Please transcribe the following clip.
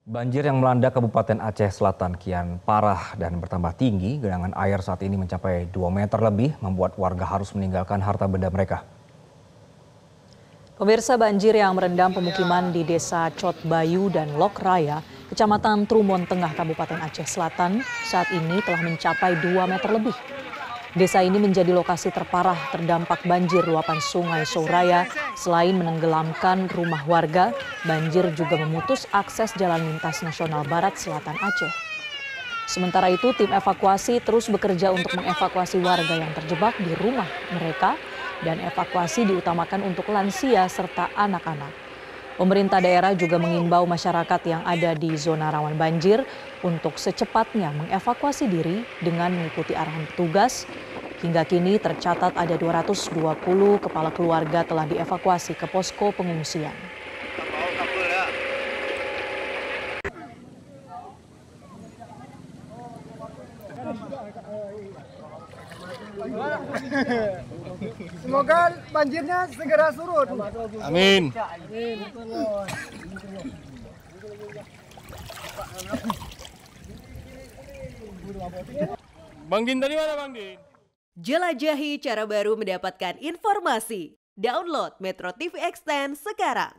Banjir yang melanda Kabupaten Aceh Selatan kian parah dan bertambah tinggi. Genangan air saat ini mencapai 2 meter lebih, membuat warga harus meninggalkan harta benda mereka. Pemirsa, banjir yang merendam pemukiman di Desa Cotbayu dan Lok Raya, Kecamatan Trumon Tengah, Kabupaten Aceh Selatan, saat ini telah mencapai 2 meter lebih. Desa ini menjadi lokasi terparah terdampak banjir luapan Sungai Souraya. Selain menenggelamkan rumah warga, banjir juga memutus akses jalan lintas nasional Barat Selatan Aceh. Sementara itu, tim evakuasi terus bekerja untuk mengevakuasi warga yang terjebak di rumah mereka, dan evakuasi diutamakan untuk lansia serta anak-anak. Pemerintah daerah juga mengimbau masyarakat yang ada di zona rawan banjir untuk secepatnya mengevakuasi diri dengan mengikuti arahan petugas. Hingga kini tercatat ada 220 kepala keluarga telah dievakuasi ke posko pengungsian. Semoga banjirnya segera surut. Amin. Bang Din dari mana, Bang Din? Jelajahi cara baru mendapatkan informasi. Download Metro TV Extend sekarang.